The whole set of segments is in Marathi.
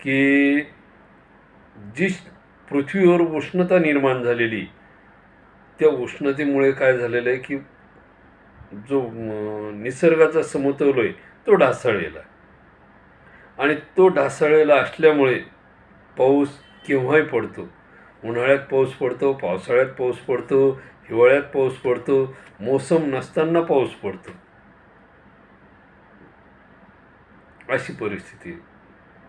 की जी पृथ्वीवर उष्णता निर्माण झालेली, त्या उष्णतेमुळे काय झालेलं आहे की जो निसर्गाचा समतोल आहे तो ढासळलेला आहे. आणि तो ढासळलेला असल्यामुळे पाऊस केव्हाही पडतो. उन्हाळ्यात पाऊस पडतो, पावसाळ्यात पाऊस पडतो, हिवाळ्यात पाऊस पडतो, मोसम नसताना पाऊस पडतो. अशी परिस्थिती आहे.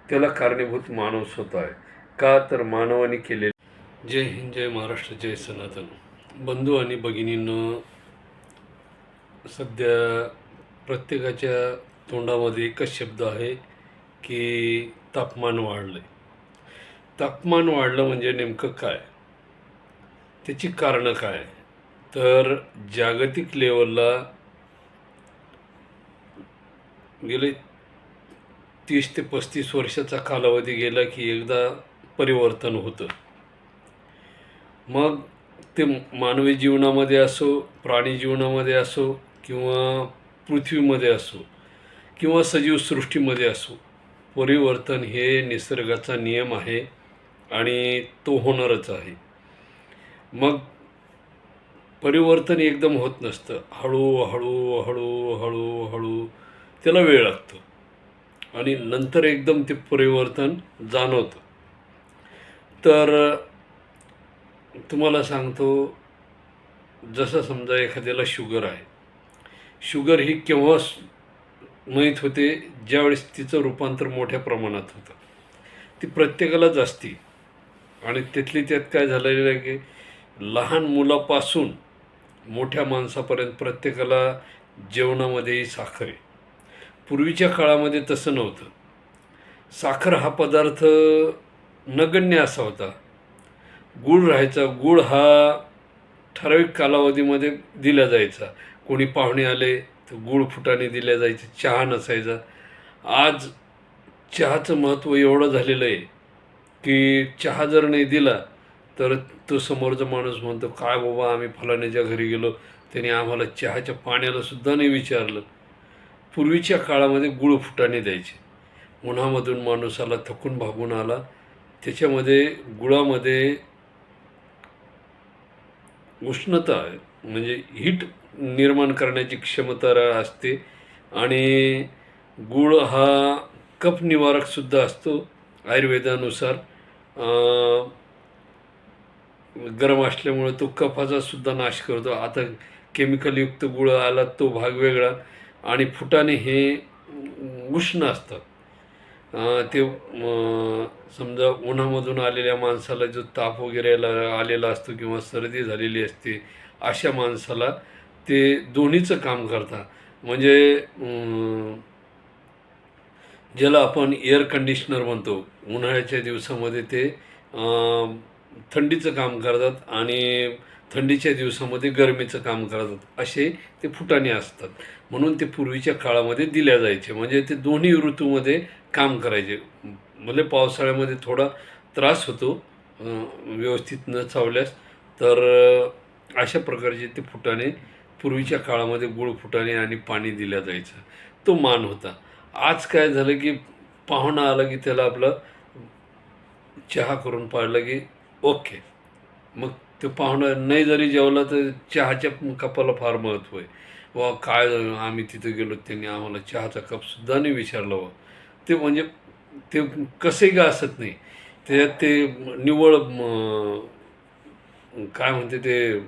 त्याला कारणीभूत मानव स्वतः आहे. का तर मानवाने केले. जय हिंद, जय महाराष्ट्र, जय सनातन. बंधू आणि भगिनींनो, सध्या प्रत्येकाच्या तोंडामध्ये एकच शब्द आहे की तापमान वाढलं आहे. तापमान वाढलं म्हणजे नेमकं काय, त्याची कारणं काय. तर जागतिक लेवलला गेले 30 ते 35 वर्षाचा कालावधी गेला की एकदा परिवर्तन होतं. मग ते मानवी जीवनामध्ये असो, प्राणी जीवनामध्ये असो, किंवा पृथ्वीमध्ये असो, किंवा सजीव सृष्टीमध्ये असो, परिवर्तन हे निसर्गाचा नियम आहे आणि तो होणारच आहे. मग परिवर्तन एकदम होत नसतं. हळूहळू हळू हळू हळू त्याला वेळ लागतो आणि नंतर एकदम ते परिवर्तन जाणवतं. तर तुम्हाला सांगतो, जसं समजा एखाद्याला शुगर आहे. शुगर ही केव्हा माहीत होते, ज्यावेळेस तिचं रूपांतर मोठ्या प्रमाणात होतं. ती प्रत्येकालाच असते. आणि त्यातली त्यात काय झालेलं आहे की लहान मुलापासून मोठ्या माणसापर्यंत प्रत्येकाला जेवणामध्येही साखर आहे. पूर्वीच्या काळामध्ये तसं नव्हतं. साखर हा पदार्थ नगण्य असा होता. गूळ राहायचा. गूळ हा ठराविक कालावधीमध्ये दिला जायचा. कोणी पाहुणे आले तर गूळ फुटाणे दिल्या जायचे. चहा नसायचा. आज चहाचं महत्त्व एवढं झालेलं आहे की चहा जर नाही दिला तर तो समोरचा माणूस म्हणतो, काय बाबा, आम्ही फलाण्याच्या घरी गेलो, त्याने आम्हाला चहाच्या पाण्याला सुद्धा नाही विचारलं. पूर्वीच्या काळामध्ये गूळ फुटाणे द्यायचे. उन्हामधून माणूस आला, थकून भागून आला, त्याच्यामध्ये गुळामध्ये उष्णता म्हणजे हीट निर्माण करण्याची क्षमता असते. आणि गूळ हा कफ निवारकसुद्धा असतो आयुर्वेदानुसार. गरम असल्यामुळे तो कफाचा सुद्धा नाश करतो. आता केमिकलयुक्त गुळ आला, तो भाग वेगळा. आणि फुटाणे हे उष्ण असतात. ते समजा उन्हामधून आलेल्या माणसाला जो ताप वगैरे आलेला असतो किंवा सर्दी झालेली असते, अशा माणसाला ते दोन्हीचं काम करतात. म्हणजे ज्याला आपण एअर कंडिशनर म्हणतो, उन्हाळ्याच्या दिवसामध्ये ते थंडीचं काम करतात आणि थंडीच्या दिवसामध्ये गरमीचं काम करतात. असे ते फुटाणे असतात. म्हणून ते पूर्वीच्या काळामध्ये दिल्या जायचे. म्हणजे ते दोन्ही ऋतूमध्ये काम करायचे. भले पावसाळ्यामध्ये थोडा त्रास होतो व्यवस्थित न चावल्यास, तर अशा प्रकारचे ते फुटाणे पूर्वीच्या काळामध्ये गूळ फुटाणे आणि पाणी दिल्या जायचं. तो मान होता. आज काय झालं की पाहुणा आला की त्याला आपलं चहा करून पाडलं की ओके. मग तो पाहुणा नाही जरी जेवला तर चहाच्या कपाला फार महत्त्व आहे. वा काय, आम्ही तिथं गेलो, त्यांनी आम्हाला चहाचा कपसुद्धा नाही विचारला. व ते म्हणजे ते कसंही का असत नाही, त्याच्यात ते निव्वळ काय म्हणते ते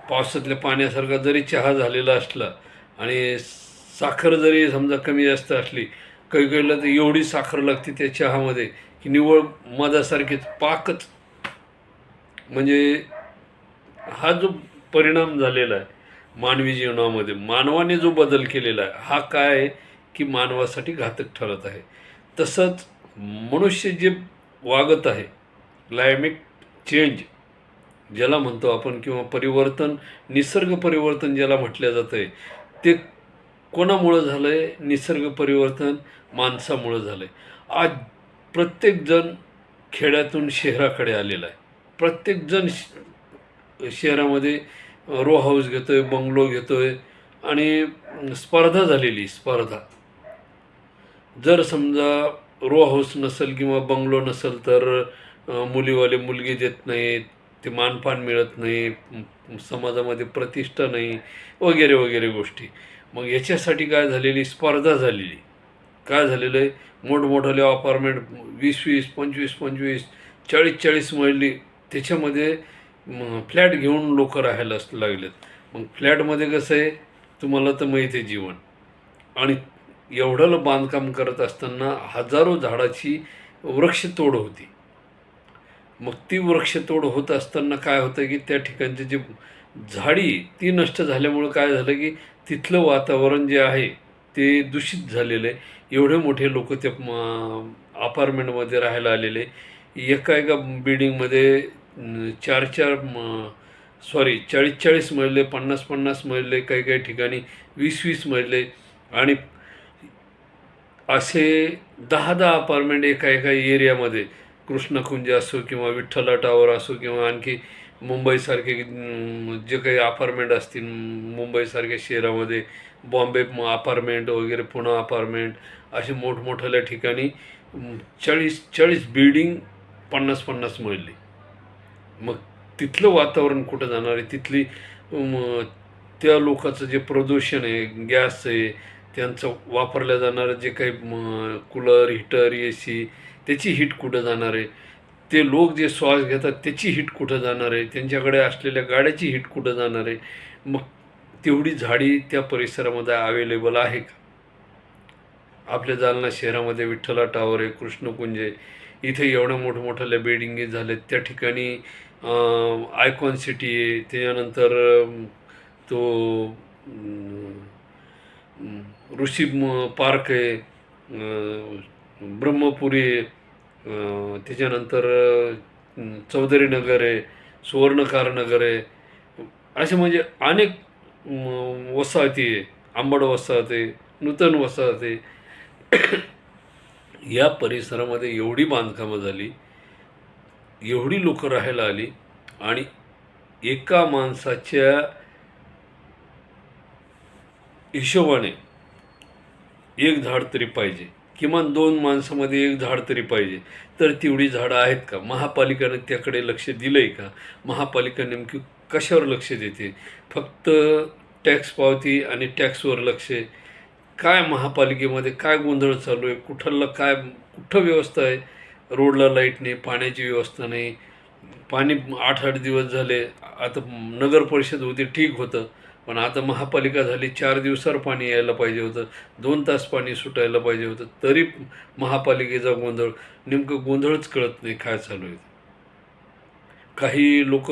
पावसातल्या पाण्यासारखा जरी चहा झालेला असला आणि साखर जरी समजा कमी जास्त असली, काही काहीला तर एवढी साखर लागते त्या चहामध्ये की निव्वळ मधासारखीच पाकच. म्हणजे हा जो परिणाम झालेला आहे मानवी जीवनामध्ये, मानवाने जो बदल केलेला आहे, हा काय आहे की मानवासाठी घातक ठरत आहे. तसंच मनुष्य जे वागत आहे, क्लायमेट चेंज ज्याला म्हणतो आपण, किंवा परिवर्तन, निसर्ग परिवर्तन ज्याला म्हटलं जातं आहे, ते कोणामुळं झालं आहे? निसर्ग परिवर्तन माणसामुळं झालं आहे. आज प्रत्येकजण खेड्यातून शहराकडे आलेला आहे. प्रत्येकजण शहरामध्ये रो हाऊस घेतो आहे, बंगलो घेतो आहे. आणि स्पर्धा झालेली. स्पर्धा जर समजा रो हाऊस नसेल किंवा बंगलो नसेल तर मुलीवाले मुलगी देत नाहीत, ते मानपान मिळत नाही, समाजामध्ये प्रतिष्ठा नाही, वगैरे वगैरे गोष्टी. मग याच्यासाठी काय झालेली स्पर्धा झालेली. काय झालेलं आहे, मोठमोठाले अपार्टमेंट 20-20, 25-25, 40-40 मजली, त्याच्यामध्ये फ्लॅट घेऊन लोक राहायला लागलेत. मग फ्लॅटमध्ये कसं आहे, तुम्हाला तर माहिती आहे जीवन. आणि एवढं बांधकाम करत असताना हजारो झाडाची वृक्षतोड होती. मग ती वृक्षतोड होत असताना काय होतं की त्या ठिकाणची जी झाडी ती नष्ट झाल्यामुळं काय झालं की तिथलं वातावरण जे आहे ते दूषित झालेलं आहे. एवढे मोठे लोक त्या अपार्टमेंटमध्ये राहायला आलेले. एका एका बिल्डिंगमध्ये 4-4 40-40 मजले, 50-50 मजले, काही काही ठिकाणी 20-20 मजले, आणि असे 10-10 अपार्टमेंट एका एका एरियामध्ये. कृष्णकुंज असो किंवा विठ्ठला टॉवर असो किंवा आणखी मुंबईसारखे जे काही अपार्टमेंट असतील मुंबईसारख्या शहरामध्ये, बॉम्बे अपार्टमेंट वगैरे, पुणे अपार्टमेंट, असे मोठमोठ्या ठिकाणी 40-40 बिल्डिंग, 50-50 मजली. मग तिथलं वातावरण कुठं जाणार आहे? तिथली त्या लोकांचं जे प्रदूषण आहे, गॅस आहे, त्यांचं वापरल्या जाणारं जे काही कूलर, हीटर, AC, त्याची हीट कुठं जाणार आहे? ते लोक जे श्वास घेतात त्याची हीट कुठं जाणार आहे? त्यांच्याकडे असलेल्या गाड्याची हीट कुठं जाणार आहे? मग तेवढी झाडी त्या परिसरामध्ये अवेलेबल आहे का? आपल्या जालना शहरामध्ये विठ्ठला टॉवर आहे, कृष्णकुंज आहे, इथे एवढ्या मोठमोठ्या बिल्डिंगी झाल्यात. त्या ठिकाणी आयकॉन सिटी आहे, त्याच्यानंतर तो ऋषी पार्क आहे, ब्रह्मपुरी आहे, त्याच्यानंतर चौधरी नगर आहे, सुवर्णकार नगर आहे, असे म्हणजे अनेक वसाहती आहे, आंबड वसाहत आहे, नूतन वसाहत आहे. या परिसरामध्ये एवढी बांधकामं झाली, एवढी लोक राहायला आली, आणि एका माणसाच्या हिशोबाने एक झाड तरी पाहिजे, किमान 2 माणसामध्ये एक झाड तरी पाहिजे. तर तेवढी झाडं आहेत का? महापालिकेनं त्याकडे लक्ष दिलं आहे का? महापालिका नेमकी कशावर लक्ष देते? फक्त टॅक्स पावती आणि टॅक्सवर लक्ष आहे. काय महापालिकेमध्ये काय गोंधळ चालू आहे? कुठं व्यवस्था आहे? रोडला लाईट नाही, पाण्याची व्यवस्था नाही. पाणी 8-8 दिवस झाले. आता नगर परिषद होती, ठीक होतं, पण आता महापालिका झाली, 4 दिवसावर पाणी यायला पाहिजे होतं, 2 तास पाणी सुटायला पाहिजे होतं, तरी महापालिकेचा गोंधळ. नेमकं गोंधळच कळत नाही काय चालू आहे. काही लोक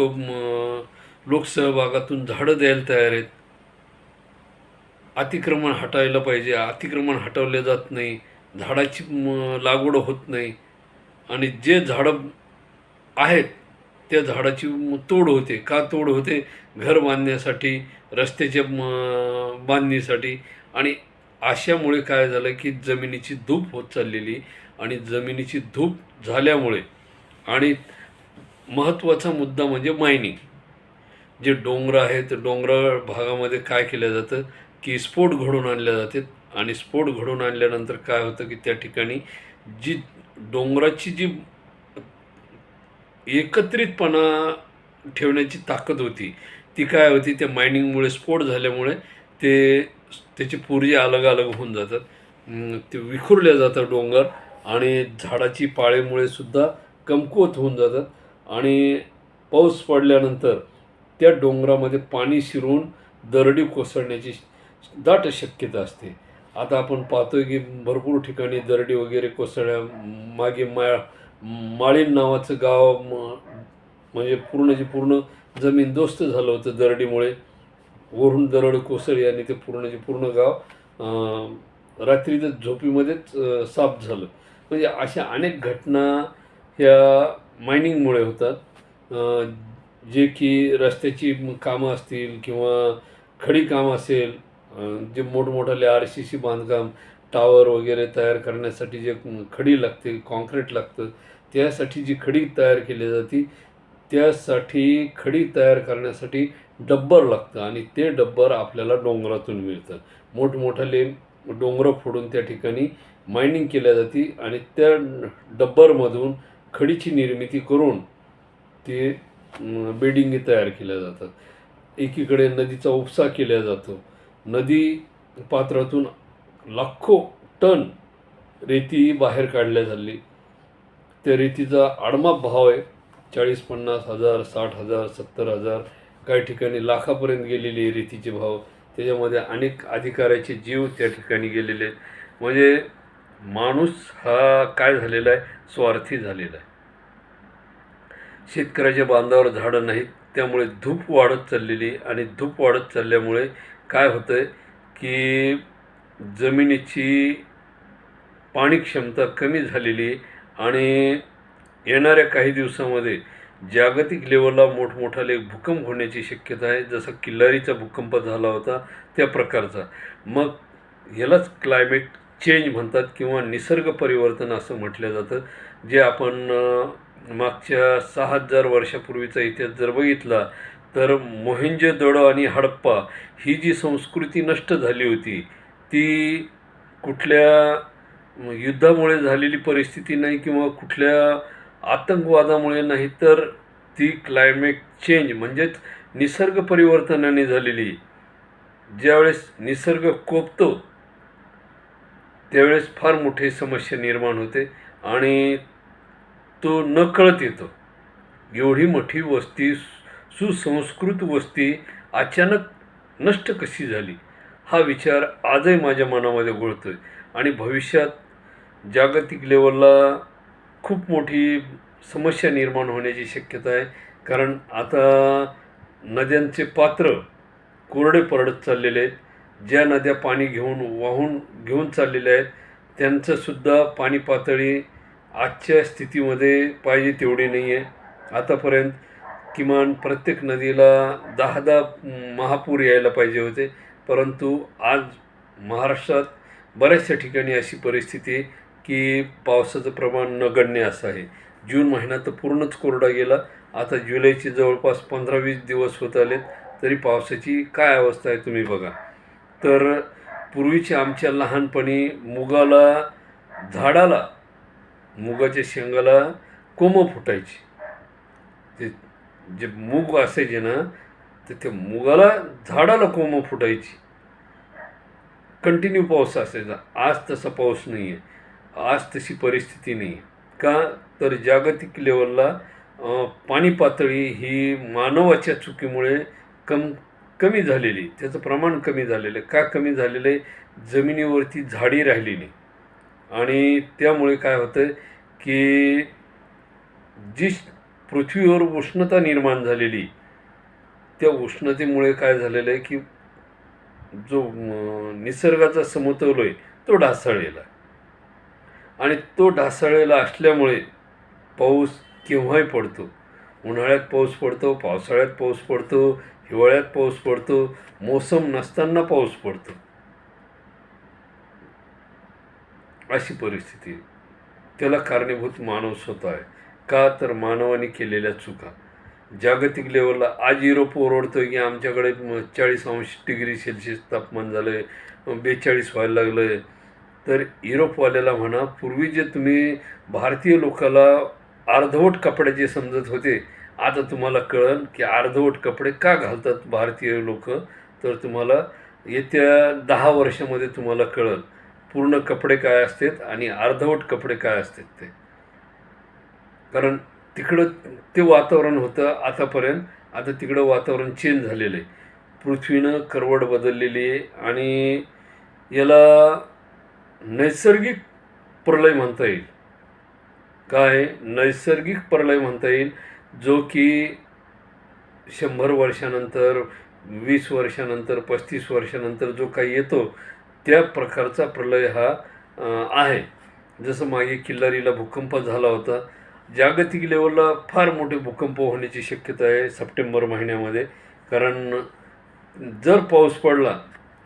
लोकसहभागातून झाडं द्यायला तयार आहेत. अतिक्रमण हटायला पाहिजे, अतिक्रमण हटवले जात नाही, झाडाची लागवड होत नाही, आणि जे झाडं आहेत त्या झाडाची तोड होते. का तोड होते? घर बांधण्यासाठी, रस्त्याच्या बांधणीसाठी. आणि अशामुळे काय झालं की जमिनीची धूप होत चाललेली, आणि जमिनीची धूप झाल्यामुळे, आणि महत्त्वाचा मुद्दा म्हणजे मायनिंग. जे डोंगर आहेत, डोंगराळ भागामध्ये काय केलं जातं की स्फोट घडवून आणले जाते, आणि स्फोट घडवून आणल्यानंतर काय होतं की त्या ठिकाणी जी डोंगराची जी एकत्रितपणा ठेवण्याची ताकद होती ती काय होती, त्या मायनिंगमुळे, स्फोट झाल्यामुळे त्याची पुरी अलग अलग होऊन जातात, ते विखुरल्या जातात डोंगर, आणि झाडाची पाळीमुळे सुद्धा कमकुवत होऊन जातात, आणि पाऊस पडल्यानंतर त्या डोंगरामध्ये पाणी शिरून दरडी कोसळण्याची दाट शक्यता असते. आता आपण पाहतोय की भरपूर ठिकाणी दरडी वगैरे कोसळल्या. मागे माळीण नावाचं गाव म्हणजे पूर्ण जमीन दोस्त झालं होतं दरडीमुळे. वरून दरड कोसळली आणि ते पूर्ण गाव रात्रीच्या झोपीमध्येच साफ झालं. म्हणजे अशा अनेक घटना ह्या मायनिंगमुळे होतात. जे की रस्त्याची कामं असतील किंवा खडी काम असेल, जे मोठमोठाले RCC बांधकाम, टावर वगैरे तयार करण्यासाठी जे खडी लागते, कॉन्क्रीट लागतं, त्यासाठी जी खडी तयार केली जाते, त्यासाठी खडी तयार करण्यासाठी डब्बर लागतं, आणि ते डब्बर आपल्याला डोंगरातून मिळतं. मोठमोठाले डोंगरं फोडून त्या ठिकाणी मायनिंग केल्या जाते आणि त्या डब्बरमधून खडीची निर्मिती करून ते बेडिंगी तयार केल्या जातात. एकीकडे नदीचा उपसा केला जातो. नदी पात्रातून लाखो टन रेती बाहेर काढल्या झाली. त्या रेतीचा आडमाप भाव आहे 40-50 हजार, 60,000, 70,000, काही ठिकाणी लाखापर्यंत गेलेले रेतीचे भाव. त्याच्यामध्ये अनेक अधिकाऱ्याचे जीव त्या ठिकाणी गेलेले आहेत. म्हणजे माणूस हा काय झालेला आहे, स्वार्थी झालेला आहे. शेतकऱ्याच्या बांधावर झाडं नाहीत, त्यामुळे धूप वाढत चाललेली आणि धूप वाढत चालल्यामुळे काय होतं आहे की जमिनीची पाणी क्षमता कमी झालेली आणि येणाऱ्या काही दिवसामध्ये जागतिक लेवलला मोठमोठाले भूकंप होण्याची शक्यता आहे. जसा किल्लारीचा भूकंप झाला होता त्या प्रकारचा. मग यालाच क्लायमेट चेंज म्हणतात किंवा निसर्ग परिवर्तन असं म्हटलं जातं. जे आपण मागच्या 6,000 वर्षापूर्वीचा इतिहास जर बघितला तर मोहेंजोदडो आणि हडप्पा ही जी संस्कृती नष्ट झाली होती ती कुठल्या युद्धामुळे झालेली परिस्थिती नाही किंवा कुठल्या आतंकवादामुळे नाही, तर ती क्लायमेट चेंज म्हणजेच निसर्ग परिवर्तनाने झालेली. ज्यावेळेस निसर्ग कोपतो त्यावेळेस फार मोठी समस्या निर्माण होते आणि तो नकळत येतो. एवढी मोठी वस्ती, सुसंस्कृत वस्ती अचानक नष्ट कशी झाली हा विचार आजही माझ्या मनामध्ये घोळतोय. आणि भविष्यात जागतिक लेवलला खूप मोठी समस्या निर्माण होण्याची शक्यता आहे. कारण आता नद्यांचे पात्र कोरडे पडत चाललेले आहेत. ज्या नद्या पाणी वाहून घेऊन चाललेल्या आहेत त्यांचंसुद्धा पाणी पातळी आजच्या स्थितीमध्ये पाहिजे तेवढी नाही आहे. आतापर्यंत किमान प्रत्येक नदीला 10 महापूर यायला पाहिजे होते, परंतु आज महाराष्ट्रात बऱ्याचशा ठिकाणी अशी परिस्थिती आहे की पावसाचं प्रमाण नगण्य असं आहे. जून महिना तर पूर्णच कोरडा गेला. आता जुलैचे जवळपास 15-20 दिवस होत आलेत तरी पावसाची काय अवस्था आहे तुम्ही बघा. तर पूर्वीचे आमच्या लहानपणी झाडाला मुगाच्या शेंगाला कोंब फुटायची. ते जे मूग असायचे ना तर त्या मुगाला झाडाला कोंब फुटायची. कंटिन्यू पाऊस असायचा. आज तसा पाऊस नाही आहे. आज तशी परिस्थिती नाही आहे. का तर जागतिक लेवलला पाणी पातळी ही मानवाच्या चुकीमुळे कमी झालेली, त्याचं प्रमाण कमी झालेलं आहे. का कमी झालेलं आहे? जमिनीवरती झाडी राहिली नाही आणि त्यामुळे काय होतं की जी पृथ्वीवर उष्णता निर्माण झालेली त्या उष्णतेमुळे काय झालेलं आहे की जो निसर्गाचा समतोल आहे तो ढासळलेला आणि तो ढासळलेला असल्यामुळे पाऊस केव्हाही पडतो. उन्हाळ्यात पाऊस पडतो, पावसाळ्यात पाऊस पडतो, हिवाळ्यात पाऊस पडतो, मोसम नसताना पाऊस पडतो. अशी परिस्थिती आहे. त्याला कारणीभूत मानव स्वतः आहे. का तर मानवाने केलेल्या चुका. जागतिक लेवलला आज युरोप ओरडतो की आमच्याकडे 40° तापमान झालं आहे, 42 व्हायला लागलं आहे. तर युरोपवाल्याला म्हणा, पूर्वी जे तुम्ही भारतीय लोकाला अर्धवट कपड्याचे समजत होते, आता तुम्हाला कळेल की अर्धवट कपडे का घालतात भारतीय लोक. तर तुम्हाला येत्या 10 वर्षामध्ये तुम्हाला कळेल पूर्ण कपडे काय असतात आणि अर्धवट कपडे काय असतात ते. कारण तिकडं ते वातावरण होतं आतापर्यंत, आता तिकडं वातावरण चेंज झालेलं आहे. पृथ्वीनं करवट बदललेली आहे आणि याला नैसर्गिक प्रलय म्हणता येईल. काय नैसर्गिक प्रलय म्हणता येईल, जो की 100 वर्षानंतर, 20 वर्षानंतर, 35 वर्षानंतर जो काही येतो त्या प्रकारचा प्रलय हा आहे. जसं मागे किल्लारीला भूकंप झाला होता. जागतिक लेवलला फार मोठे भूकंप होण्याची शक्यता आहे सप्टेंबर महिन्यामध्ये. कारण जर पाऊस पडला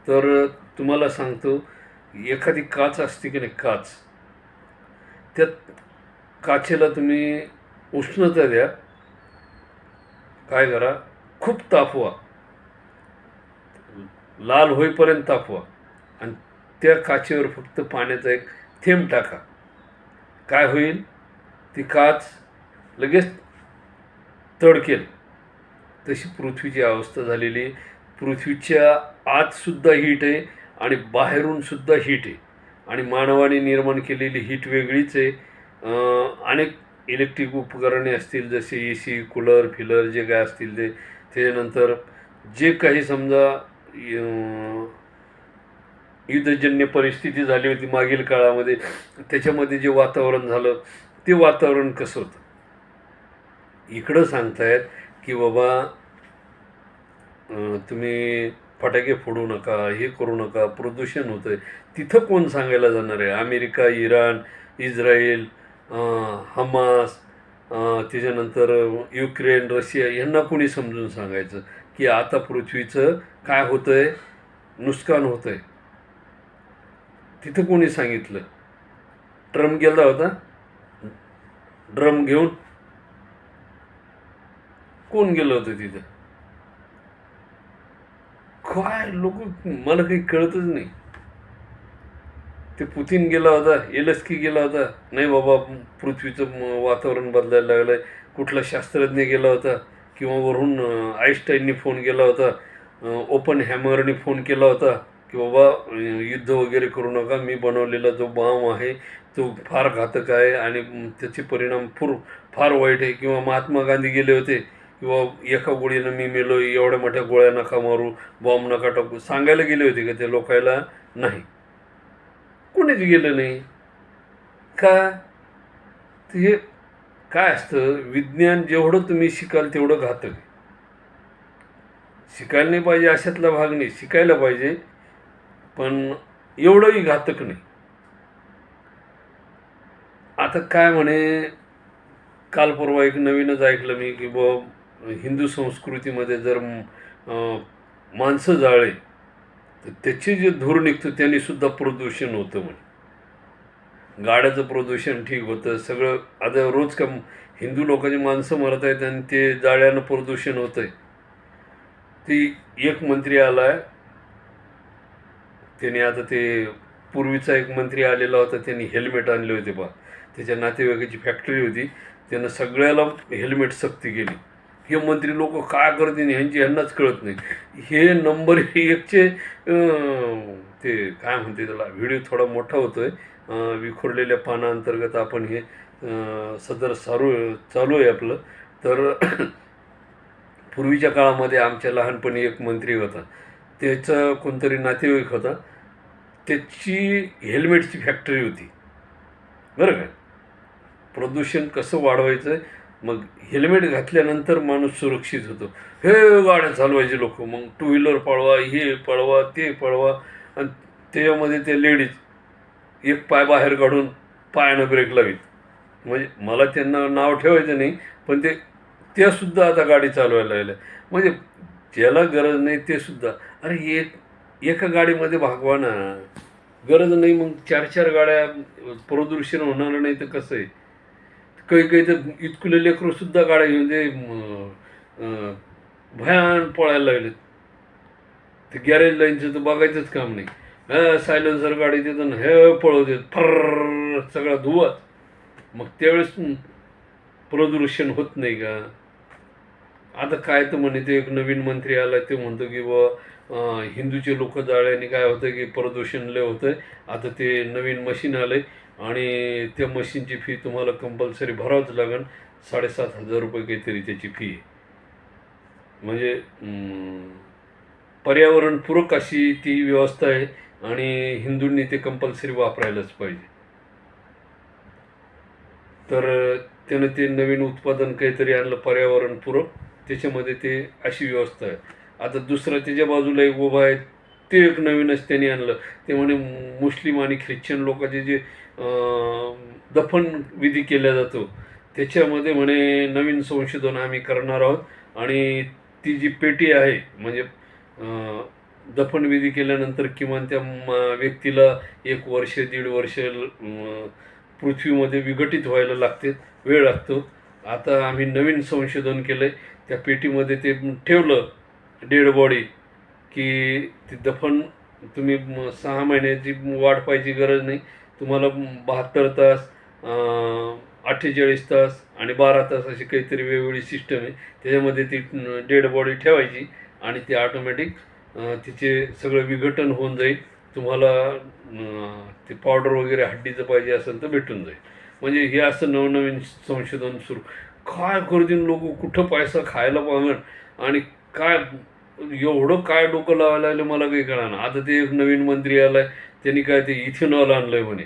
तर तुम्हाला सांगतो, एखादी काच असते की नाही, काच, त्या काचेला तुम्ही उष्णता द्या, काय करा, खूप तापवा, लाल होईपर्यंत तापवा आणि त्या काचेवर फक्त पाण्याचा एक थेंब टाका, काय होईल? ती काच लगेच तडकेल. तशी पृथ्वीची अवस्था झालेली आहे. पृथ्वीच्या आतसुद्धा हीट आहे आणि बाहेरूनसुद्धा हीट आहे. आणि मानवाने निर्माण केलेली हीट वेगळीच आहे. अनेक इलेक्ट्रिक उपकरणे असतील, जसे ए सी, कूलर फिलर जे काय असतील ते. त्याच्यानंतर जे काही समजा युद्धजन्य परिस्थिती झाली होती मागील काळामध्ये, त्याच्यामध्ये जे वातावरण झालं ते वातावरण कसं होतं. इकडं सांगतायत की बाबा तुम्ही फटाके फोडू नका, हे करू नका, प्रदूषण होतं आहे. तिथं कोण सांगायला जाणार आहे? अमेरिका, इराण, इस्रायल, हमास, त्याच्यानंतर युक्रेन, रशिया, यांना कोणी समजून सांगायचं की आता पृथ्वीचं काय होतं आहे, नुकसान होतं आहे? तिथं कोणी सांगितलं? ट्रम्प गेला होता ड्रम घेऊन? कोण गेलं होतं तिथं? काय लोक, मला काही कळतच नाही. ते पुतीन गेला होता, एलस्की गेला होता, नाही बाबा पृथ्वीचं वातावरण बदलायला लागलं आहे. कुठला शास्त्रज्ञ गेला होता, किंवा वरून आईन्स्टाईननी फोन केला होता, ओपन हॅमरनी फोन केला होता की बाबा युद्ध वगैरे करू नका, मी बनवलेला जो बॉम्ब आहे तो फार घातक आहे आणि त्याचे परिणाम फार वाईट आहे. किंवा महात्मा गांधी गेले होते, किंवा एका गोळीनं मी मेलो, एवढ्या मोठ्या गोळ्या नका मारू, बॉम्ब नका टाकू, सांगायला गेले होते का ते लोकायला? नाही, कोणीच गेलं नाही. का? हे काय असतं, विज्ञान जेवढं तुम्ही शिकाल तेवढं घातक आहे. शिकायला नाही पाहिजे अशातला भाग नाही, शिकायला पाहिजे, पण एवढंही घातक नाही. आता काय म्हणे, काल परवा एक नवीनच ऐकलं मी की हिंदू संस्कृतीमध्ये जर माणसं जाळे तर त्याची जे धूर निघतं त्याने सुद्धा प्रदूषण होतं म्हणे. गाड्याचं प्रदूषण ठीक होतं सगळं. आता रोज का हिंदू लोकांची माणसं मरत आहेत आणि ते जाळ्यानं प्रदूषण होतं आहे. ती एक मंत्री आला आहे, त्याने आता ते पूर्वीचा एक मंत्री आलेला होता, त्यांनी हेल्मेट आणले होते बा, त्याच्या नातेवाईकाची फॅक्टरी होती, त्यानं सगळ्याला हेल्मेट सक्ती केली. हे मंत्री लोक काय करतील ह्यांनाच कळत नाही. हे नंबर एकचे ते काय म्हणते त्याला, व्हिडिओ थोडा मोठा होतोय, विखुरलेल्या पानांतर्गत आपण हे सदर चालू आहे आपलं. तर पूर्वीच्या काळामध्ये आमच्या लहानपणी एक मंत्री होता, त्याचा कोणतरी नातेवाईक होता, त्याची हेल्मेटची फॅक्टरी होती बरं का. प्रदूषण कसं वाढवायचं, मग हेल्मेट घातल्यानंतर माणूस सुरक्षित होतो. हे गाड्या चालवायचे लोक, मग टू व्हीलर पळवा, हे पळवा, ते पळवा, आणि त्याच्यामध्ये ते लेडीज एक पाय बाहेर काढून पायानं ब्रेक लावीत. म्हणजे मला त्यांना नाव ठेवायचं नाही, पण त्यासुद्धा आता गाडी चालवायला लागल्या. म्हणजे ज्याला गरज नाही ते सुद्धा, अरे एका गाडीमध्ये भागवा ना, गरज नाही मग 4-4 गाड्या, प्रदूषण होणार नाही तर कसं आहे. काही तर इतकुले लेकरंसुद्धा गाड्या घेऊन ते भयान पळायला लागलेत. ते गॅरेज लाईनचं तर बघायचंच काम नाही. सायलेन्सर गाडी देतात, हे पळवतात फर, सगळा धुवा. मग त्यावेळेस प्रदूषण होत नाही का? आता काय तर म्हणे, ते एक नवीन मंत्री आला, ते म्हणतो की हिंदूचे लोक जाळल्याने काय होतं की प्रदूषण लय होतं आहे. आता ते नवीन मशीन आलं आहे आणि त्या मशीनची फी तुम्हाला कंपल्सरी भरावंच लागेल, 7,500 रुपये काहीतरी त्याची फी आहे. म्हणजे पर्यावरणपूरक अशी ती व्यवस्था आहे आणि हिंदूंनी ते कंपल्सरी वापरायलाच पाहिजे. तर त्यानं ते नवीन उत्पादन काहीतरी आणलं पर्यावरणपूरक, त्याच्यामध्ये ते अशी व्यवस्था आहे. आता दुसरा त्याच्या बाजूला एक उभा आहे, ते एक नवीनच त्यांनी आणलं. ते म्हणे मुस्लिम आणि ख्रिश्चन लोकांचे जे दफन विधी केला जातो त्याच्यामध्ये म्हणे नवीन संशोधन आम्ही करणार आहोत आणि ती जी पेटी आहे, म्हणजे दफनविधी केल्यानंतर किमान त्या व्यक्तीला 1 वर्ष 1.5 वर्ष पृथ्वीमध्ये विघटित व्हायला लागते, वेळ लागतो. आता आम्ही नवीन संशोधन केलं आहे, त्या पेटीमध्ये ते ठेवलं डेड बॉडी, की ती दफन तुम्ही 6 महिन्याची वाट पाहायची गरज नाही, तुम्हाला 72 तास, 48 तास आणि 12 तास अशी काहीतरी वेगवेगळी सिस्टम आहे. त्याच्यामध्ये ती डेड बॉडी ठेवायची आणि ती ऑटोमॅटिक तिचे सगळं विघटन होऊन जाईल. तुम्हाला ते पावडर वगैरे हड्डीचं पाहिजे असेल तर भेटून जाईल. म्हणजे हे असं नवनवीन संशोधन सुरू. काय करतील लोक, कुठं पैसा खायला पाहणार आणि काय एवढं काय डोकं लावायला लागलं मला काही कळणार. आता ते एक नवीन मंत्री आलाय, त्यांनी काय ते इथेनॉल आणलंय म्हणे.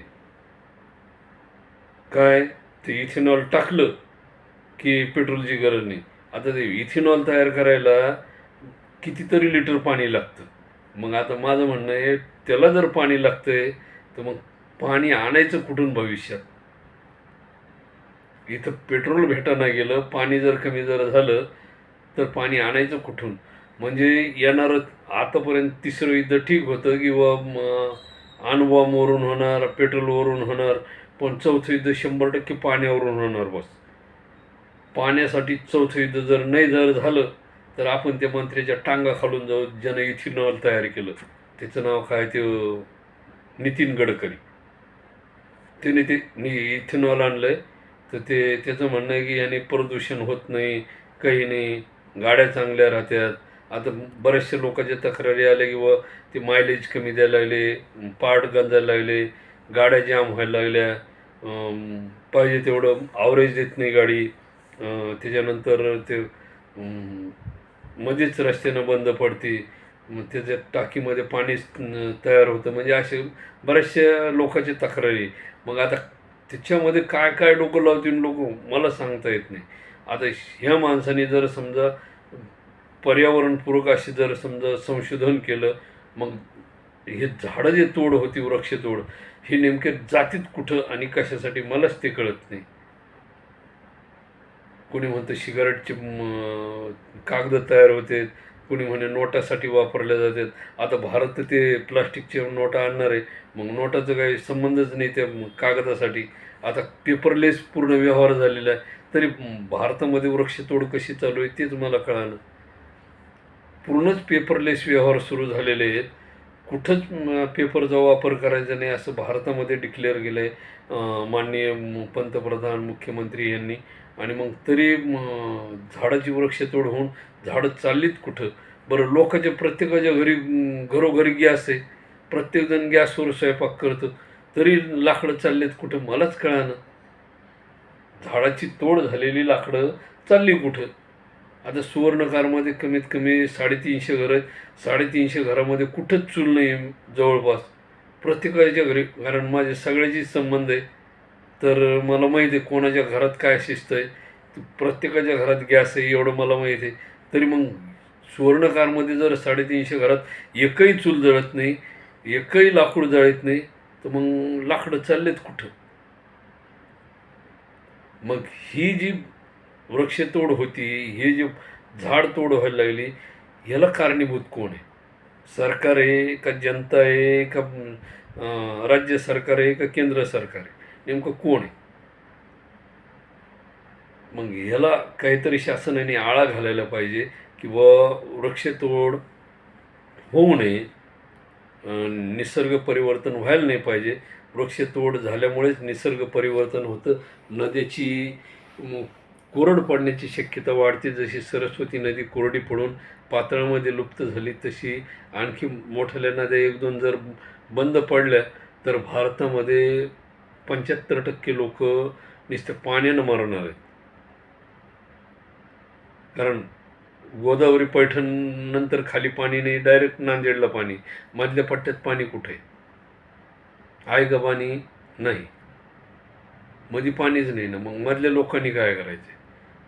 काय ते इथेनॉल टाकलं की पेट्रोलची गरज नाही. आता ते इथेनॉल तयार करायला कितीतरी लिटर पाणी लागतं. मग आता माझं म्हणणं आहे, त्याला जर पाणी लागतंय तर मग पाणी आणायचं कुठून भविष्यात? इथं पेट्रोल भेटायला गेलं, पाणी जर कमी जर झालं तर पाणी आणायचं कुठून? म्हणजे येणारं आतापर्यंत तिसरं युद्ध ठीक होतं किंवा अणुबॉम्बवरून होणार, पेट्रोलवरून होणार, पण चौथं युद्ध 100% पाण्यावरून होणार बस. पाण्यासाठी चौथं युद्ध जर नाही जर झालं तर आपण त्या मंत्र्याच्या टांगा खालून जाऊ, ज्यानं इथेनॉल तयार केलं. त्याचं नाव काय ते नितीन गडकरी. त्याने ते इथेनॉल आणलंय. तर त्याचं म्हणणं आहे की याने प्रदूषण होत नाही, काही नाही, गाड्या चांगल्या राहतात. आता बऱ्याचशा लोकांच्या तक्रारी आल्या की व ते मायलेज कमी द्यायला लागले, पार्ट गंजायला लागले, गाड्या जाम व्हायला लागल्या, पाहिजे तेवढं ॲव्हरेज देत नाही गाडी. त्याच्यानंतर ते मध्येच रस्त्यानं बंद पडते. मग त्याच्या टाकीमध्ये पाणी तयार होतं. म्हणजे असे बऱ्याचशा लोकांची तक्रारी. मग आता त्याच्यामध्ये काय काय डोकं लावतील लोक मला सांगता येत नाही. आता ह्या माणसाने जर समजा पर्यावरणपूरक असे जर समजा संशोधन केलं, मग हे झाडं जे तोड होती, वृक्षतोड, हे नेमके जातीत कुठं आणि कशासाठी मलाच ते कळत नाही. कोणी म्हणतं सिगारेटचे कागद तयार होते, कोणी म्हणे नोटासाठी वापरल्या जातात. आता भारत तर ते प्लास्टिकचे नोटा आणणार आहे, मग नोटाचा काही संबंधच नाही त्या कागदासाठी. आता पेपरलेस पूर्ण व्यवहार झालेला आहे, तरी भारतामध्ये वृक्षतोड कशी चालू आहे तेच मला कळालं. पूर्णच पेपरलेस व्यवहार सुरू झालेले आहेत. कुठंच पेपरचा वापर करायचा नाही असं भारतामध्ये डिक्लेअर केलं आहे माननीय पंतप्रधान, मुख्यमंत्री यांनी. आणि मग तरी झाडाची वृक्षतोड होऊन झाडं चाललीत कुठं? बरं, लोकांच्या प्रत्येकाच्या घरी घरोघरी गॅस आहे, प्रत्येकजण गॅसवर स्वयंपाक करतं, तरी लाकडं चाललेत कुठं मलाच कळालं. झाडाची तोड झालेली लाकडं चालली कुठं? आता सुवर्णकारमध्ये कमीत कमी 350 घरं आहेत. 350 घरामध्ये कुठंच चूल नाही जवळपास. प्रत्येकाच्या घरी, कारण माझे सगळ्याची संबंध आहे, तर मला माहिती आहे कोणाच्या घरात काय शिस्त आहे. प्रत्येकाच्या घरात गॅस आहे एवढं मला माहिती आहे. तरी मग सुवर्णकारमध्ये जर 350 घरात एकही चूल जळत नाही, एकही लाकूड जळत नाही, तर मग लाकडं चाललेत कुठं? मग ही जी वृक्षतोड होती, हे जे झाड तोड व्हायला लागली, ह्याला कारणीभूत कोण आहे? सरकार आहे का जनता आहे का राज्य सरकार आहे का केंद्र सरकार आहे? नेमकं कोण आहे? मग ह्याला काहीतरी शासनाने आळा घालायला पाहिजे की वृक्षतोड होऊ नये, निसर्ग परिवर्तन व्हायला नाही पाहिजे. वृक्षतोड झाल्यामुळेच निसर्ग परिवर्तन होतं. नद्याची कोरड पडण्याची शक्यता वाढते. जशी सरस्वती नदी कोरडी पडून पातळामध्ये लुप्त झाली, तशी आणखी मोठ्या नद्या 1-2 जर बंद पडल्या तर भारतामध्ये 75% लोक नुसतं पाण्यानं मरणार आहेत. कारण गोदावरी पैठण नंतर खाली पाणी नाही, डायरेक्ट नांदेडला पाणी. मधल्या पट्ट्यात पाणी कुठे आहे का? पाणी नाही, मध्ये पाणीच नाही ना. मग मधल्या लोकांनी काय करायचं?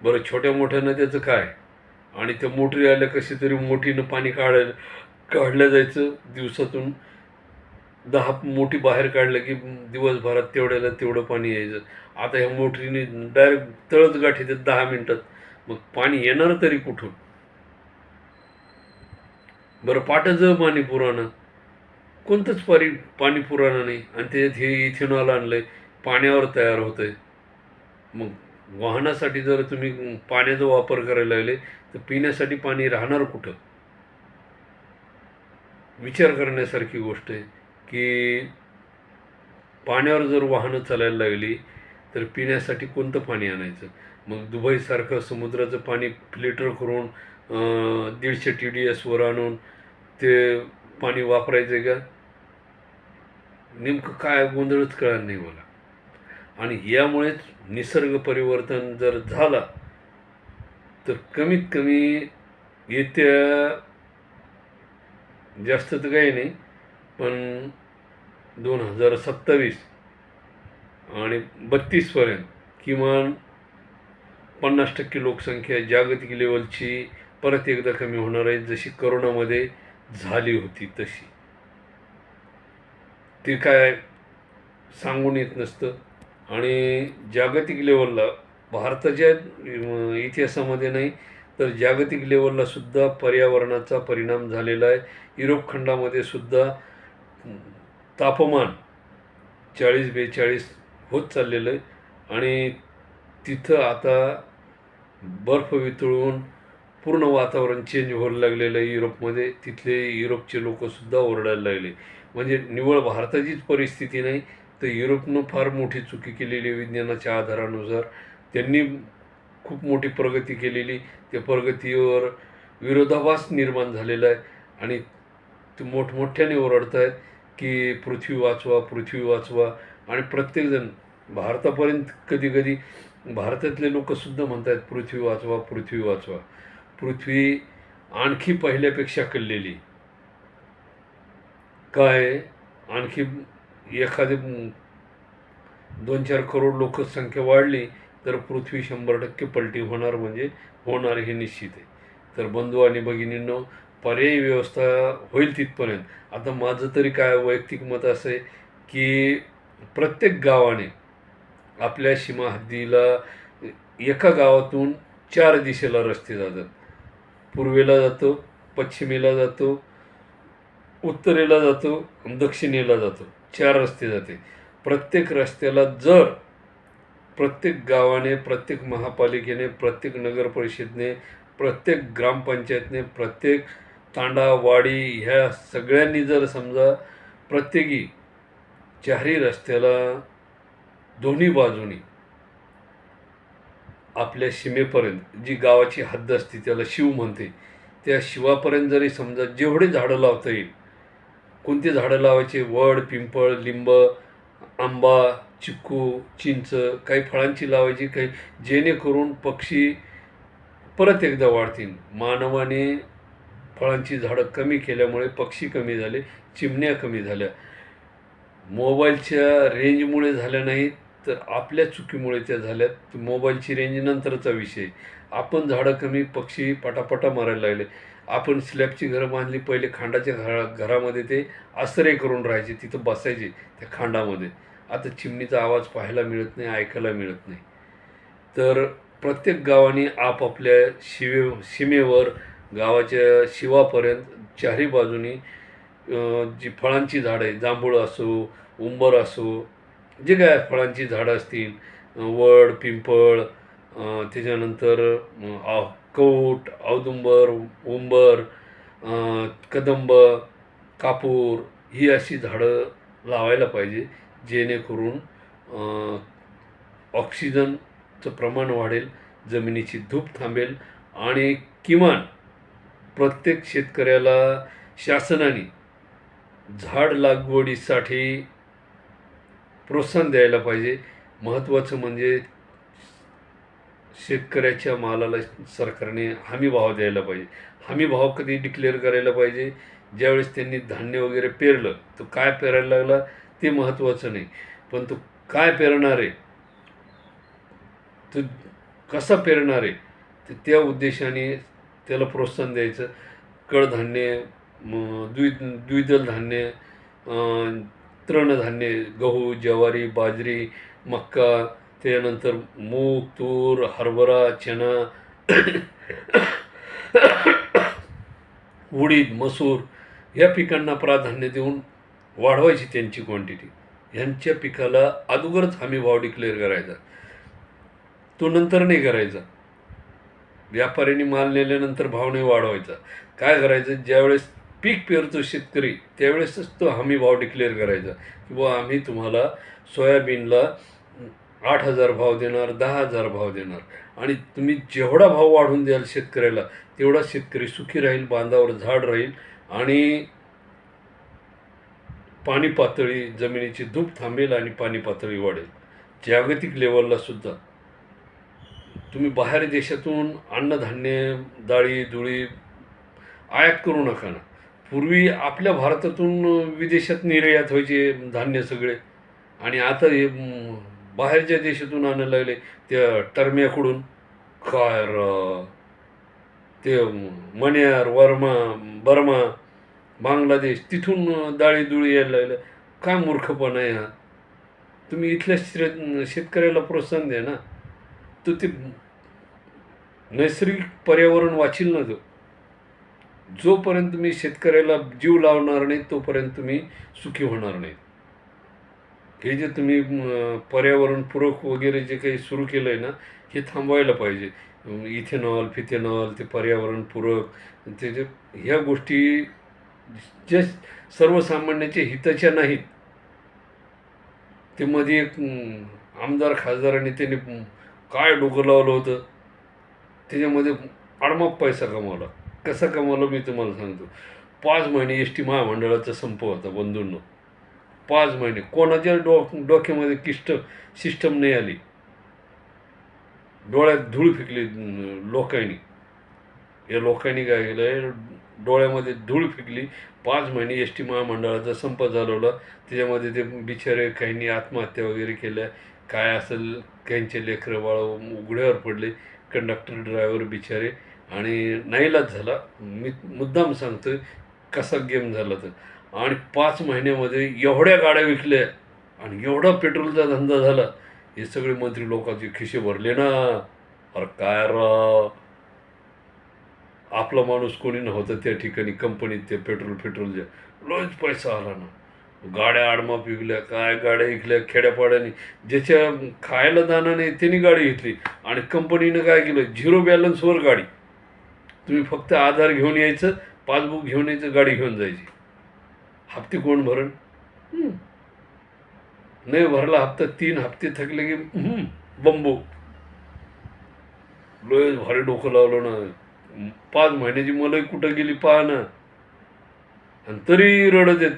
बरं, छोट्या मोठ्या नद्याचं काय? आणि त्या मोटरी आल्या, कशी तरी मोठीनं पाणी काढलं जायचं. दिवसातून 10 मोठी बाहेर काढलं की दिवसभरात तेवढ्याला तेवढं पाणी यायचं. आता ह्या मोटरीने डायरेक्ट तळच गाठी देत 10 मिनिटात. मग पाणी येणार तरी कुठून? बरं, पाटाचं पाणी पुराणं, कोणतंच पाणी पुराणं नाही. आणि त्याच्यात हे इथेनॉल आणलंय, पाण्यावर तयार होतंय. मग वाहनासाठी जर तुम्ही पाण्याचा वापर करायला लागले तर पिण्यासाठी पाणी राहणार कुठं? विचार करण्यासारखी गोष्ट आहे की पाण्यावर जर वाहनं चालायला लागली तर पिण्यासाठी कोणतं पाणी आणायचं? मग दुबईसारखं समुद्राचं पाणी फिल्टर करून 150 TDS वर आणून ते पाणी वापरायचं का? नेमकं काय गोंधळच कळणार नाही मला. आणि यामुळेच निसर्ग परिवर्तन जर झाला तर कमीत कमी येत्या, जास्त तर काही नाही, पण 2027 आणि 32पर्यंत किमान 50% लोकसंख्या जागतिक लेवलची परत एकदा कमी होणार आहे, जशी करोनामध्ये झाली होती तशी. ते काय सांगून येत नसतं. आणि जागतिक लेवलला, भारताच्या इतिहासामध्ये नाही तर जागतिक लेवलला सुद्धा पर्यावरणाचा परिणाम झालेला आहे. युरोप खंडामध्ये सुद्धा तापमान 40-42 होत चाललेलं आहे. आणि तिथं आता बर्फ वितळून पूर्ण वातावरण चेंज व्हायला लागलेलं आहे युरोपमध्ये. तिथले युरोपचे लोकसुद्धा ओरडायला लागले. म्हणजे निव्वळ भारताचीच परिस्थिती नाही तर युरोपनं फार मोठी चुकी केलेली विज्ञानाच्या आधारानुसार. त्यांनी खूप मोठी प्रगती केलेली, त्या प्रगतीवर विरोधाभास निर्माण झालेला आहे आणि ते मोठमोठ्याने ओरडत आहेत की पृथ्वी वाचवा, पृथ्वी वाचवा. आणि प्रत्येकजण भारतापर्यंत, कधी कधी भारतातले लोकसुद्धा म्हणत आहेत पृथ्वी वाचवा, पृथ्वी वाचवा. पृथ्वी आणखी पहिल्यापेक्षा कललेली. काय, आणखी एखादी 2-4 करोड लोकसंख्या वाढली तर पृथ्वी 100% पलटी होणार, म्हणजे होणार हे निश्चित आहे. तर बंधू आणि भगिनींनो, पर्यायी व्यवस्था होईल तिथपर्यंत. आता माझं तरी काय वैयक्तिक मत असं आहे की प्रत्येक गावाने आपल्या सीमा हद्दीला, एका गावातून 4 दिशेला रस्ते जातात. पूर्वेला जातो, पश्चिमेला जातो, उत्तरेला जातो आणि दक्षिणेला जातो. 4 रस्ते जाते. प्रत्येक रस्त्याला जर प्रत्येक गावाने, प्रत्येक महापालिकेने, प्रत्येक नगरपरिषदेने, प्रत्येक ग्रामपंचायतने, प्रत्येक तांडा, वाडी ह्या सगळ्यांनी जर समजा प्रत्येकी 4ही रस्त्याला दोन्ही बाजूनी आपल्या सीमेपर्यंत, जी गावाची हद्द असते त्याला शिव म्हणते, त्या शिवापर्यंत जरी समजा जेवढे झाडं लावता येईल, कोणती झाडं लावायची, वड, पिंपळ, लिंब, आंबा, चिक्कू, चिंच, काही फळांची लावायची, काही, जेणेकरून पक्षी परत एकदा वाढतील. मानवाने फळांची झाडं कमी केल्यामुळे पक्षी कमी झाले, चिमण्या कमी झाल्या. मोबाईलच्या रेंजमुळे झाल्या नाहीत तर आपल्या चुकीमुळे त्या झाल्यात. मोबाईलची रेंज नंतरचा विषय. आपण झाडं कमी, पक्षी पटापटा मारायला लागले. आपण स्लॅबची घरं बांधली, पहिले खांडाच्या घरामध्ये ते आश्रय करून राहायचे, तिथं बसायचे त्या खांडामध्ये. आता चिमणीचा आवाज पाहायला मिळत नाही, ऐकायला मिळत नाही. तर प्रत्येक गावाने आपापल्या सीमेवर, गावाच्या शिवापर्यंत 4ही बाजूनी जी फळांची झाडं आहे, जांभूळ असो, उंबर असो, जे काय फळांची झाडं असतील, वड, पिंपळ, त्याच्यानंतर कौट, औदुंबर, उंबर, कदंब, कापूर, ही अशी झाडं लावायला पाहिजे, जेणेकरून ऑक्सिजनचं प्रमाण वाढेल, जमिनीची धूप थांबेल आणि किमान प्रत्येक शेतकऱ्याला शासनाने झाड लागवडीसाठी प्रोत्साहन द्यायला पाहिजे. महत्त्वाचं म्हणजे शेतकऱ्याच्या मालाला सरकारने हमी भाव द्यायला पाहिजे. हमी भाव कधी डिक्लेअर करायला पाहिजे? ज्यावेळेस त्यांनी धान्य वगैरे पेरलं, तो काय पेरायला लागला ते महत्त्वाचं नाही, पण तो काय पेरणार आहे, तो कसा पेरणार आहे, तर त्या उद्देशाने त्याला प्रोत्साहन द्यायचं. कडधान्य, द्विदल धान्य, तृणधान्य, गहू, ज्वारी, बाजरी, मक्का, त्यानंतर मूग, तूर, हरभरा, चना, उडीद, मसूर, ह्या पिकांना प्राधान्य देऊन वाढवायची त्यांची क्वांटिटी. ह्यांच्या पिकाला अगोदरच हमी भाव डिक्लेअर करायचा, तो नंतर नाही करायचा. व्यापाऱ्यांनी माल नेल्यानंतर भाव नाही वाढवायचा. काय करायचं, ज्यावेळेस पीक पेरतो शेतकरी त्यावेळेसच तो हमी भाव डिक्लेअर करायचा की बुवा आम्ही तुम्हाला सोयाबीनला 8,000 भाव देणार, 10,000 भाव देणार आणि तुम्ही जेवढा भाव वाढवून द्याल शेतकऱ्याला तेवढा शेतकरी सुखी राहील, बांधावर झाड राहील आणि पाणी पातळी जमिनीची धूप थांबेल आणि पाणी पातळी वाढेल. जागतिक लेवलला सुद्धा तुम्ही बाहेर देशातून अन्नधान्य, डाळी दुळी आयात करू नका ना. पूर्वी आपल्या भारतातून विदेशात निर्यात व्हायचे धान्य सगळे आणि आता हे बाहेरच्या देशातून आणायला लागले त्या टर्म्याकडून. काय ते मण्यार, बर्मा, बांगलादेश तिथून डाळी दुळी यायला लागल्या. काय मूर्खपणा आहे हा. तुम्ही इथल्या शेतकऱ्याला प्रोत्साहन द्या ना. तर ते नैसर्गिक पर्यावरण वाचील ना. तो जोपर्यंत तुम्ही शेतकऱ्याला जीव लावणार नाही तोपर्यंत तुम्ही सुखी होणार नाही. हे जे तुम्ही पर्यावरणपूरक वगैरे जे काही सुरू केलं आहे ना हे थांबवायला पाहिजे. इथेनॉल फिथेनॉल ते पर्यावरणपूरक ते जे ह्या गोष्टी जे सर्वसामान्याच्या हिताच्या नाहीत. ते मध्ये एक आमदार खासदारांनी त्यांनी काय डोकं लावलं होतं त्याच्यामध्ये आडमाप पैसा कमावला. कसा कमावला मी तुम्हाला सांगतो. 5 महिने एस टी महामंडळाचा संप होता बंधूंनो. 5 महिने कोणाच्या डोक्यामध्ये सिस्टम नाही आली. डोळ्यात धूळ फेकली लोकांनी. या लोकांनी काय केलं, डोळ्यामध्ये धूळ फेकली. 5 महिने एस टी महामंडळाचा संप चालवला. त्याच्यामध्ये ते बिचारे काहींनी आत्महत्या वगैरे केल्या. काय असेल काहींचे लेकरं बाळ उघड्यावर पडले, कंडक्टर ड्रायव्हर बिचारे. आणि नाईलाज झाला. मी मुद्दाम सांगतोय कसा गेम झाला तर. आणि 5 महिन्यामध्ये एवढ्या गाड्या विकल्या आणि एवढा पेट्रोलचा धंदा झाला. हे सगळे मंत्री लोकांचे खिसे भरले ना. अरे काय राव, आपला माणूस कोणी नव्हतं त्या ठिकाणी कंपनीत ते पेट्रोलच्या लयच पैसा आला ना. गाड्या आडमाप विकल्या. काय गाड्या विकल्या खेड्यापाड्याने. ज्याच्या खायला दाना नाही त्यांनी गाडी घेतली आणि कंपनीनं काय केलं, 0 बॅलन्सवर गाडी. तुम्ही फक्त आधार घेऊन यायचं, पासबुक घेऊन यायचं, गाडी घेऊन जायची. हप्ते कोण भरण? नाही भरला हप्ता, 3 हप्ते थकले की बंबू. लय भारी डोकं लावलं ना. 5 महिन्याची मलाही कुठं गेली पहा ना. आणि तरी रडत येत,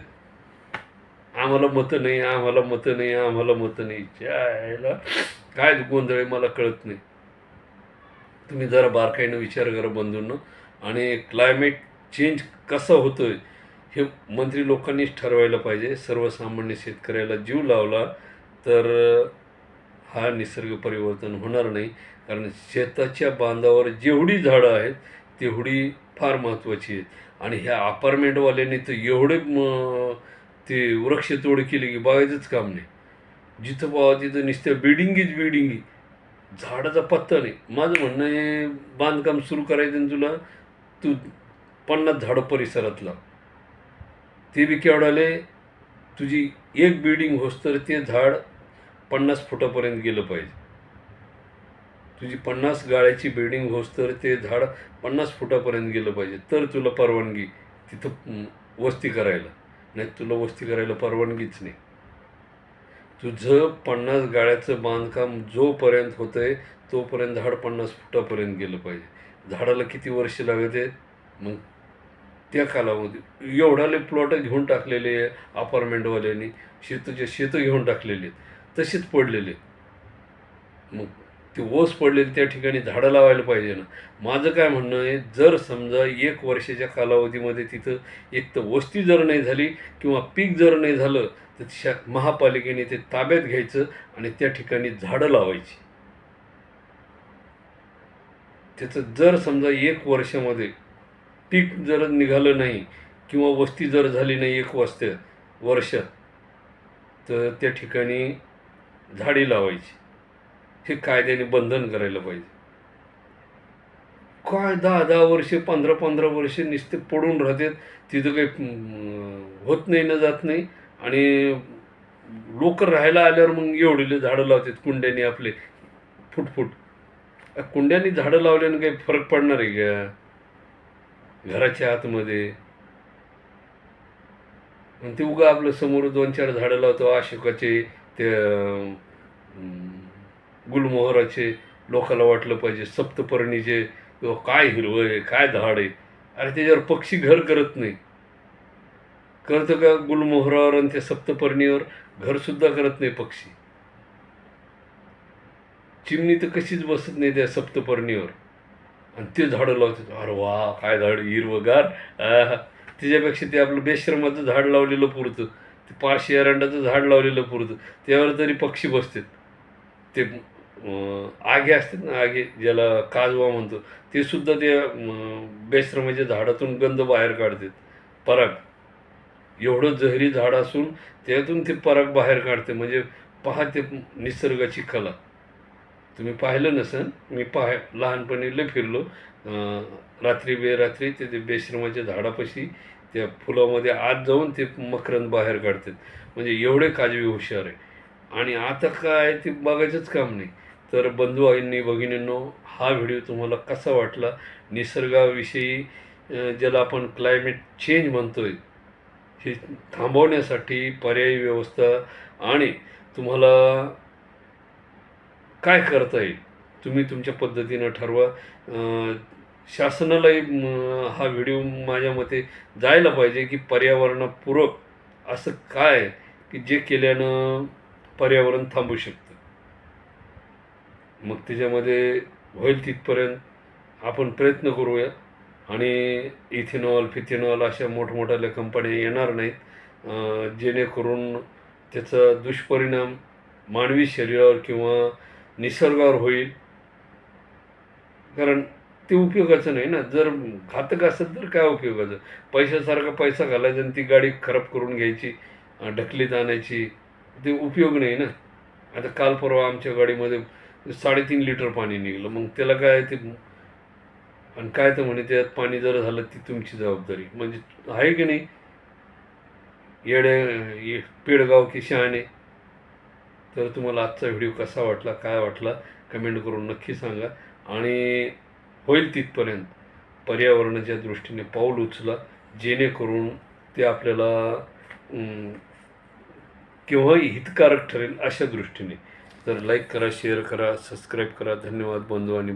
आम्हाला मतं नाही, आम्हाला मतं नाही, आम्हाला मतं नाही. यायला काय गोंधळ आहे मला कळत नाही. तुम्ही जरा बारकाईनं विचार करा बंधूंनो. आणि क्लायमेट चेंज कसं होतोय हे मंत्री लोकांनीच ठरवायला पाहिजे. सर्वसामान्य शेतकऱ्याला जीव लावला तर हा निसर्ग परिवर्तन होणार नाही. कारण शेताच्या बांधावर जेवढी झाडं आहेत तेवढी फार महत्त्वाची आहेत. आणि ह्या अपार्टमेंटवाल्यांनी तर एवढे ते वृक्षतोड केली की बघायचंच काम नाही. जिथं पाहावं तिथं नुसत्या बिल्डिंगी. झाडाचा पत्ता नाही. माझं म्हणणं आहे बांधकाम सुरू करायचं आणि तू 50 झाडं परिसरात लाव. ते बी केवढाले, तुझी एक बिल्डिंग होस तर ते झाड 50 फुटापर्यंत गेलं पाहिजे. तुझी 50 गाळ्याची बिल्डिंग होस तर ते झाड 50 फुटापर्यंत गेलं पाहिजे. तर तुला परवानगी तिथं वस्ती करायला. नाही तुला वस्ती करायला परवानगीच नाही. तुझं 50 गाळ्याचं बांधकाम जोपर्यंत होतं आहे तोपर्यंत झाड 50 फुटापर्यंत गेलं पाहिजे. झाडाला किती वर्ष लागत आहेत मग त्या कालावधी. एवढाले प्लॉट घेऊन टाकलेले आहे अपार्टमेंटवाल्यांनी. शेतं घेऊन टाकलेले आहेत, तसेच पडलेले. मग ते ओस पडलेले त्या ठिकाणी झाडं लावायला पाहिजे ना. माझं काय म्हणणं आहे, जर समजा 1 वर्षाच्या कालावधीमध्ये तिथं एक तर वस्ती जर नाही झाली किंवा पीक जर नाही झालं तर महापालिकेने ते ताब्यात घ्यायचं आणि त्या ठिकाणी झाडं लावायची. त्याचं जर समजा 1 वर्षामध्ये पीक जर निघालं नाही किंवा वस्ती जर झाली नाही 1 वर्षात तर त्या ठिकाणी झाडी लावायची. हे कायद्याने बंधन करायला पाहिजे. काय 10-10 वर्षे 15-15 वर्षे नुसते पडून राहतात. तिथं काही होत नाही ना जात नाही. आणि लोक राहायला आल्यावर मग एवढेले झाडं लावतात कुंड्याने आपले फुट. कुंड्याने झाडं लावल्यानं काही फरक पडणार आहे का घराच्या आतमध्ये? आणि ते उगा आपलं समोर 2-4 झाडं लावतो अशोकाचे, ते गुलमोहराचे, लोकाला वाटलं पाहिजे सप्तपर्णीचे, किंवा काय हिरवं आहे, काय झाड आहे. अरे त्याच्यावर पक्षी घर करत नाही. करतं का गुलमोहरावर आणि त्या सप्तपर्णीवर घरसुद्धा करत नाही पक्षी. चिमणी तर कशीच बसत नाही त्या सप्तपर्णीवर. आणि ते झाडं लावतात. अरे वा, काय झाड हिरवंगार. आहा! त्याच्यापेक्षा ते आपलं बेशरमाचं झाड लावलेलं पुरतं. ते पारशी एरंडाचं झाड लावलेलं पुरतं. त्यावर तरी पक्षी बसतात. ते आगे असतात ना, आगे ज्याला काजवा म्हणतो, ते सुद्धा ते बेशरमाच्या झाडातून गंध बाहेर काढतात. पराग. एवढं जहरी झाड असून त्यातून ते पराग बाहेर काढते. म्हणजे पहा ते निसर्गाची कला. तुम्ही पाहिलं नसेल, मी लहानपणी लय फिरलो. रात्री बेरात्री ते बेशरमाच्या झाडापाशी त्या फुलामध्ये आत जाऊन ते मकरंद बाहेर काढतात. म्हणजे एवढे काजवे हुशार आहे. आणि आता काय ते बघायचंच काम नाही. तर बंधू आईंनी, भगिनींनो, हा व्हिडिओ तुम्हाला कसा वाटला? निसर्गाविषयी ज्याला आपण क्लायमेट चेंज म्हणतोय, हे थांबवण्यासाठी पर्यायी व्यवस्था आणि तुम्हाला काय करता येईल, तुम्ही तुमच्या पद्धतीनं ठरवा. शासनालाही हा व्हिडिओ माझ्या मते जायला पाहिजे, की पर्यावरणपूरक असं काय की जे केल्यानं पर्यावरण थांबू शकतं. मग त्याच्यामध्ये होईल तिथपर्यंत आपण प्रयत्न करूया. आणि इथेनॉल, फिथेनॉल अशा मोठमोठ्या कंपन्या येणार नाहीत, जेणेकरून त्याचा दुष्परिणाम मानवी शरीरावर किंवा निसर्गावर होईल. कारण ते उपयोगाचं नाही ना. जर घातक असेल तर काय उपयोगाचं? पैशासारखा पैसा घालायचा आणि ती गाडी खराब करून घ्यायची, ढकलीत आणायची. ते उपयोग नाही ना. आता काल परवा आमच्या गाडीमध्ये 3.5 लिटर पाणी निघालं. मग त्याला काय ते, आणि काय तर म्हणे त्यात पाणी जर झालं ती तुमची जबाबदारी. म्हणजे आहे की नाही? पेडगाव की शहाणे. तर तुम्हाला आजचा व्हिडिओ कसा वाटला, काय वाटला, कमेंट करून नक्की सांगा. आणि होईल तिथपर्यंत पर्यावरणाच्या दृष्टीने पाऊल उचला, जेणेकरून ते आपल्याला केव्हाही हितकारक ठरेल अशा दृष्टीने. तर लाईक करा, शेअर करा, सबस्क्राईब करा. धन्यवाद बंधू आणि